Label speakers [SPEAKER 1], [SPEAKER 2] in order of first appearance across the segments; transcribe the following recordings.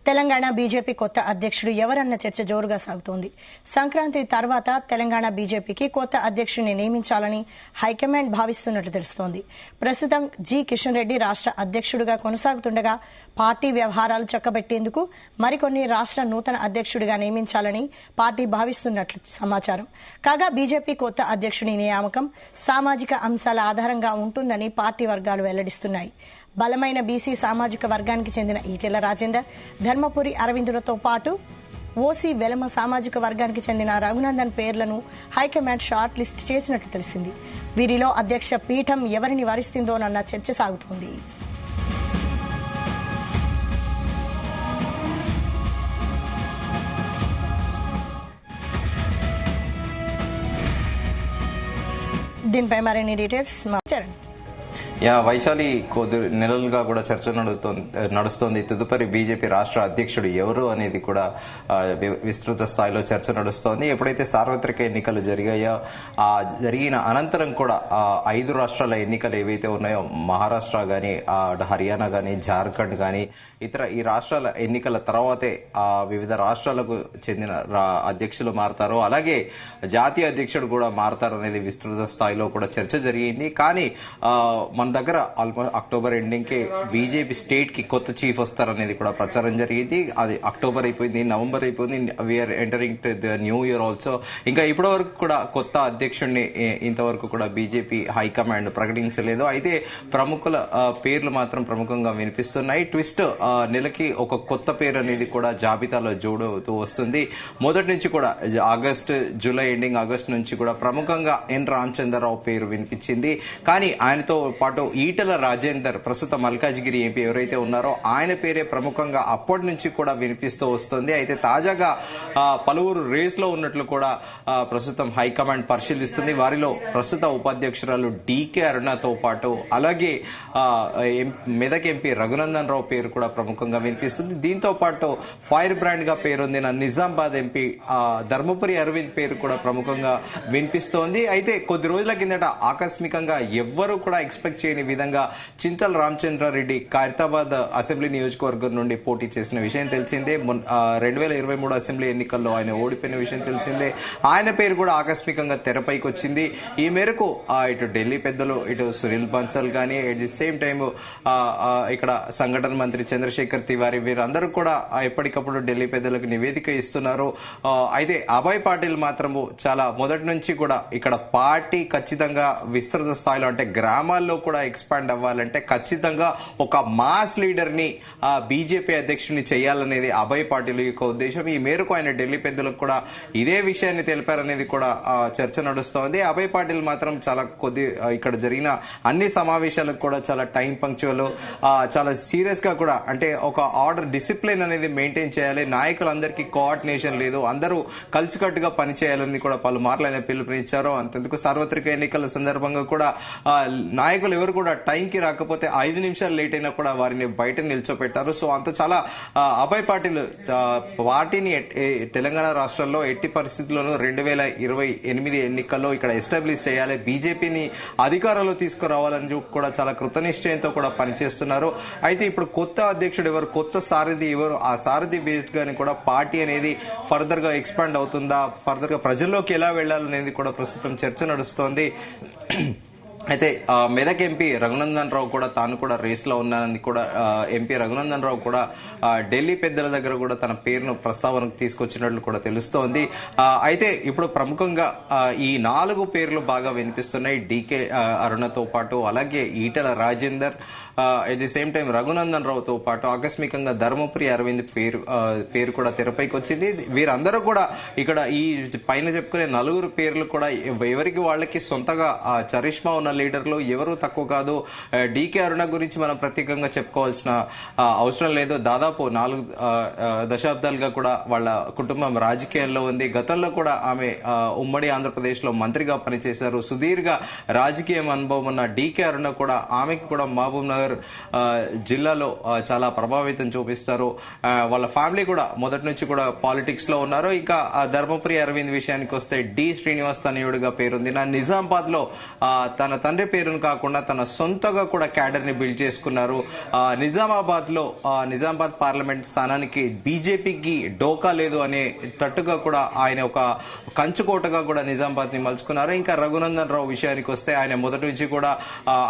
[SPEAKER 1] Telangana BJP కొత్త అధ్యక్షుడు ఎవరన్న చర్చ జోరుగా సాగుతోంది. సంక్రాంతి తర్వాత తెలంగాణ బీజేపీకి కొత్త అధ్యక్షుడిని నియమించాలని హైకమాండ్ భావిస్తున్నట్లు తెలుస్తోంది. ప్రస్తుతం జి కిషన్ రెడ్డి రాష్ట్ర అధ్యక్షుడిగా కొనసాగుతుండగా పార్టీ వ్యవహారాలు చక్కబెట్టేందుకు మరికొన్ని రాష్ట్ర నూతన అధ్యక్షుడిగా నియమించాలని పార్టీ భావిస్తున్నట్లు సమాచారం. కాగా బీజేపీ కొత్త అధ్యక్షుడి నియామకం సామాజిక అంశాల ఆధారంగా ఉంటుందని పార్టీ వర్గాలు వెల్లడిస్తున్నాయి. బలమైన బీసీ సామాజిక వర్గానికి చెందిన ఈటెల రాజేందర్, ధర్మపురి అరవిందులతో పాటు ఓసీ వెలమ సామాజిక వర్గానికి చెందిన రఘునందన్ పేర్లను హైకమాండ్ షార్ట్ లిస్ట్ చేసినట్లు తెలిసింది. వీరిలో అధ్యక్ష పీఠం ఎవరిని వరిస్తుందోనన్న చర్చ సాగుతోంది. దీనిపై మరిన్ని డీటెయిల్స్
[SPEAKER 2] వైశాలి కొద్ది నెలలుగా కూడా చర్చ నడుస్తోంది. తదుపరి బీజేపీ రాష్ట్ర అధ్యక్షుడు ఎవరు అనేది కూడా విస్తృత స్థాయిలో చర్చ నడుస్తోంది. ఎప్పుడైతే సార్వత్రిక ఎన్నికలు జరిగాయో జరిగిన అనంతరం కూడా 5 రాష్ట్రాల ఎన్నికలు ఏవైతే ఉన్నాయో మహారాష్ట్ర గాని, హర్యానా గాని, జార్ఖండ్ గాని ఇతర ఈ రాష్ట్రాల ఎన్నికల తర్వాతే వివిధ రాష్ట్రాలకు చెందిన అధ్యక్షులు మారతారు, అలాగే జాతీయ అధ్యక్షుడు కూడా మారతారు అనేది విస్తృత స్థాయిలో కూడా చర్చ జరిగింది. కానీ మన దగ్గర ఆల్మోస్ట్ అక్టోబర్ ఎండింగ్ కి బీజేపీ స్టేట్ కి కొత్త చీఫ్ వస్తారనేది కూడా ప్రచారం జరిగింది. అది అక్టోబర్ అయిపోయింది, నవంబర్ అయిపోయింది, we're entering to the new year also. ఇంకా ఇప్పటి వరకు కూడా కొత్త అధ్యక్షుడిని ఇంతవరకు కూడా బీజేపీ హైకమాండ్ ప్రకటించలేదు. అయితే ప్రముఖుల పేర్లు మాత్రం ప్రముఖంగా వినిపిస్తున్నాయి. ట్విస్ట్ నెలకి ఒక కొత్త పేరు అనేది కూడా జాబితాలో జోడుతూ వస్తుంది. మొదటి నుంచి కూడా జూలై ఎండింగ్ ఆగస్టు నుంచి కూడా ప్రముఖంగా ఎన్ రామచంద్రరావు పేరు వినిపించింది. కానీ ఆయనతో పాటు ఈటెల రాజేందర్, ప్రస్తుత మల్కాజ్గిరి ఎంపీ ఎవరైతే ఉన్నారో ఆయన పేరే ప్రముఖంగా అప్పటి నుంచి కూడా వినిపిస్తూ వస్తుంది. అయితే తాజాగా పలువురు రేస్ లో ఉన్నట్లు కూడా ప్రస్తుతం హైకమాండ్ పరిశీలిస్తుంది. వారిలో ప్రస్తుత ఉపాధ్యక్షురాలు డీకే అరుణతో పాటు అలాగే మెదక్ ఎంపీ రఘునందన్ రావు పేరు కూడా ప్రముఖంగా వినిపిస్తుంది. దీంతో పాటు ఫైర్ బ్రాండ్ గా పేరొందిన నిజామాబాద్ ఎంపీ ధర్మపురి అరవింద్ పేరు కూడా ప్రముఖంగా వినిపిస్తోంది. అయితే కొద్ది రోజుల కిందట ఆకస్మికంగా ఎవ్వరూ కూడా ఎక్స్పెక్ట్ చేయని విధంగా చింతల రామచంద్రారెడ్డి ఖైరతాబాద్ అసెంబ్లీ నియోజకవర్గం నుండి పోటీ చేసిన విషయం తెలిసిందే. 2023 అసెంబ్లీ ఎన్నికల్లో ఆయన ఓడిపోయిన విషయం తెలిసిందే. ఆయన పేరు కూడా ఆకస్మికంగా తెరపైకి వచ్చింది. ఈ మేరకు ఇటు ఢిల్లీ పెద్దలు, ఇటు సునీల్ బన్సల్ గానీ, ఎట్ ది సేమ్ టైమ్ ఇక్కడ సంఘటన మంత్రి చంద్రశేఖర్ తివారీ వీరందరూ కూడా ఎప్పటికప్పుడు ఢిల్లీ పెద్దలకు నివేదిక ఇస్తున్నారు. అయితే అభయ్ పాటిల్ మాత్రము చాలా మొదటి నుంచి కూడా ఇక్కడ పార్టీ ఖచ్చితంగా విస్తృత స్థాయిలో అంటే గ్రామాల్లో కూడా ఎక్స్పాండ్ అవ్వాలంటే ఖచ్చితంగా ఒక మాస్ లీడర్ ని బీజేపీ అధ్యక్షుడిని చేయాలనేది అభయ్ పాటిల్ యొక్క ఉద్దేశం. ఈ మేరకు ఆయన ఢిల్లీ పెద్దలకు కూడా ఇదే విషయాన్ని తెలిపారనేది కూడా చర్చ నడుస్తోంది. అభయ్ పాటిల్ మాత్రం చాలా ఇక్కడ జరిగిన అన్ని సమావేశాలకు కూడా చాలా టైం పంక్చువల్, చాలా సీరియస్ గా కూడా అంటే ఒక ఆర్డర్ డిసిప్లిన్ అనేది మెయింటైన్ చేయాలి. నాయకులందరికీ కోఆర్డినేషన్ లేదు, అందరూ కలిసికట్టుగా పనిచేయాలని కూడా పలుమార్లు ఆయన పిలుపునిచ్చారు. అంతెందుకు సార్వత్రిక ఎన్నికల సందర్భంగా కూడా నాయకులు ఎవరు కూడా టైంకి రాకపోతే 5 నిమిషాలు లేట్ అయినా కూడా వారిని బయట నిల్చోపెట్టారు. సో అంత చాలా అభయ్ పాటిల్ పార్టీని తెలంగాణ రాష్ట్రంలో ఎట్టి పరిస్థితుల్లోనూ 2028 ఎన్నికల్లో ఇక్కడ ఎస్టాబ్లిష్ చేయాలి, బీజేపీని అధికారంలో తీసుకురావాలని కూడా చాలా కృతనిశ్చయంతో కూడా పనిచేస్తున్నారు. అయితే ఇప్పుడు కొత్త అధ్యక్షుడు ఎవరు, కొత్త సారథి ఎవరు, ఆ సారథి బేస్డ్ గాని కూడా పార్టీ అనేది ఫర్దర్ గా ఎక్స్పాండ్ అవుతుందా, ఫర్దర్ గా ప్రజల్లోకి ఎలా వెళ్లాలనేది కూడా ప్రస్తుతం చర్చ నడుస్తోంది. అయితే మెదక్ ఎంపీ రఘునందన్ రావు కూడా తాను కూడా రేస్ లో ఉన్నానని కూడా ఎంపీ రఘునందన్ రావు కూడా ఢిల్లీ పెద్దల దగ్గర కూడా తన పేరును ప్రస్తావనకు తీసుకొచ్చినట్లు కూడా తెలుస్తోంది. అయితే ఇప్పుడు ప్రముఖంగా ఈ 4 పేర్లు బాగా వినిపిస్తున్నాయి. డీకే అరుణతో పాటు అలాగే Etela Rajender, at the same time Raghunandan రావుతో పాటు ఆకస్మికంగా ధర్మపురి అరవింద్ పేరు కూడా తెరపైకి వచ్చింది. వీరందరూ కూడా ఇక్కడ ఈ పైన చెప్పుకునే 4 పేర్లు కూడా ఎవరికి వాళ్ళకి సొంతగా చరిష్మా ఉన్న లీడర్లు, ఎవరు తక్కువ కాదు. డీకే అరుణ గురించి మనం ప్రత్యేకంగా చెప్పుకోవాల్సిన అవసరం లేదు. దాదాపు 4 దశాబ్దాలుగా కూడా వాళ్ళ కుటుంబం రాజకీయాల్లో ఉంది. గతంలో కూడా ఆమె ఉమ్మడి ఆంధ్రప్రదేశ్ లో మంత్రిగా పనిచేశారు. సుదీర్ఘ రాజకీయ అనుభవం ఉన్న డీకే అరుణ కూడా ఆమెకు కూడా మహబూబ్ నగర్ నగర్ జిల్లాలో చాలా ప్రభావితం చూపిస్తారు. వాళ్ళ ఫ్యామిలీ కూడా మొదటి నుంచి కూడా పాలిటిక్స్ లో ఉన్నారు. ఇంకా ధర్మపురి అరవింద్ విషయానికి వస్తే డి శ్రీనివాస్ తనయుడిగా పేరుంది. నిజామాబాద్ లో తన తండ్రి పేరును కాకుండా తన సొంతగా కూడా క్యాడర్ ని బిల్డ్ చేసుకున్నారు. నిజామాబాద్ పార్లమెంట్ స్థానానికి బీజేపీకి డోకా లేదు అనే తట్టుగా కూడా ఆయన ఒక కంచుకోటగా కూడా నిజామాబాద్ ని మలుచుకున్నారు. ఇంకా రఘునందన్ రావు విషయానికి వస్తే ఆయన మొదటి నుంచి కూడా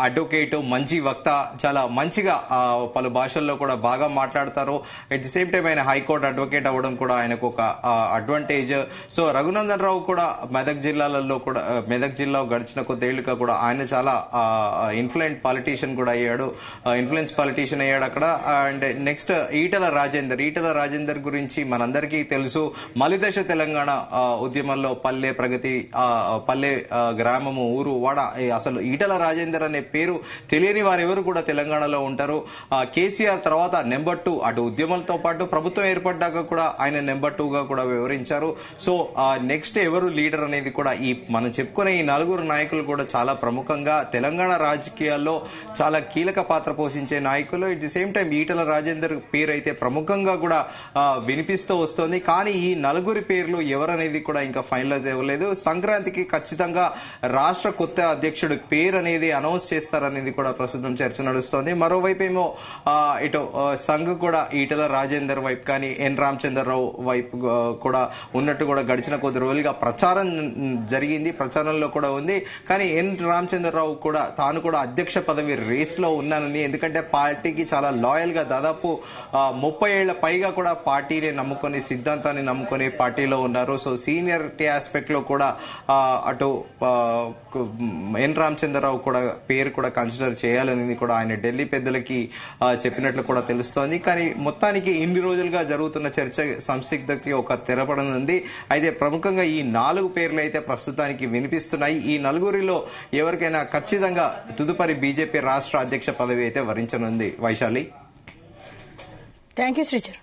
[SPEAKER 2] అడ్వకేట్, మంచి వక్త, చాలా మంచిగా పలు భాషల్లో కూడా బాగా మాట్లాడతారు. అట్ ది సేమ్ టైం ఆయన హైకోర్టు అడ్వకేట్ అవ్వడం కూడా ఆయనకు ఒక అడ్వాంటేజ్. సో రఘునందన్ రావు కూడా మెదక్ జిల్లా గడిచిన కొద్దేళ్లుగా కూడా ఆయన చాలా ఇన్ఫ్లుయెన్స్ పాలిటీషియన్ అయ్యాడు అక్కడ. అండ్ నెక్స్ట్ ఈటల రాజేందర్ గురించి మనందరికీ తెలుసు. మలిదశ తెలంగాణ ఉద్యమంలో పల్లె ప్రగతి, పల్లె గ్రామము, ఊరు, వాడ, అసలు ఈటల రాజేందర్ అనే పేరు తెలియని వారెవరు కూడా తెలంగాణలో ఉంటారు. కేసీఆర్ తర్వాత నెంబర్ 2, అటు ఉద్యమంతో పాటు ప్రభుత్వం ఏర్పడ్డాక కూడా ఆయన నెంబర్ 2 గా కూడా వివరించారు. సో నెక్స్ట్ ఎవరు లీడర్ అనేది కూడా మనం చెప్పుకునే ఈ నలుగురు నాయకులు కూడా చాలా ప్రముఖంగా తెలంగాణ రాజకీయాల్లో చాలా కీలక పాత్ర పోషించే నాయకులు. At the same time Etela Rajender పేరు అయితే ప్రముఖంగా కూడా వినిపిస్తూ వస్తోంది. కానీ ఈ నలుగురి పేర్లు ఎవరనేది కూడా ఇంకా ఫైనలైజ్ అవ్వలేదు. సంక్రాంతికి ఖచ్చితంగా రాష్ట్ర కొత్త అధ్యక్షుడు పేరు అనేది అనౌన్స్ చేస్తారనేది కూడా ప్రస్తుతం చర్చ నడుస్తోంది. మరోవైపు ఏమో ఇటు సంఘ్ కూడా ఈటల రాజేందర్ వైపు కానీ ఎన్ రామచంద్రరావు వైపు కూడా ఉన్నట్టు కూడా గడిచిన కొద్ది రోజులుగా ప్రచారం జరిగింది, ప్రచారంలో కూడా ఉంది. కానీ ఎన్ రామచంద్రరావు కూడా తాను కూడా అధ్యక్ష పదవి రేస్ లో ఉన్నానని, ఎందుకంటే పార్టీకి చాలా లాయల్ గా దాదాపు 30 ఏళ్ల పైగా కూడా పార్టీని నమ్ముకొని, సిద్ధాంతాన్ని నమ్ముకొని పార్టీలో ఉన్నారు. సో సీనియరిటీ ఆస్పెక్ట్ లో కూడా అటు ఎన్ రామచంద్రరావు కూడా పేరు కూడా కన్సిడర్ చేయాలనేది కూడా ఆయన ఢిల్లీ పెద్దలకి చెప్పినట్లు కూడా తెలుస్తోంది. కానీ మొత్తానికి ఇన్ని రోజులుగా జరుగుతున్న చర్చ సంసిగ్ధకి ఒక తెరపడనుంది. అయితే ప్రముఖంగా ఈ 4 పేర్లు అయితే ప్రస్తుతానికి వినిపిస్తున్నాయి. ఈ నలుగురిలో ఎవరికైనా ఖచ్చితంగా తదుపరి బీజేపీ రాష్ట్ర అధ్యక్ష పదవి అయితే వరించనుంది. Vaishali,
[SPEAKER 1] thank you శ్రీచర్.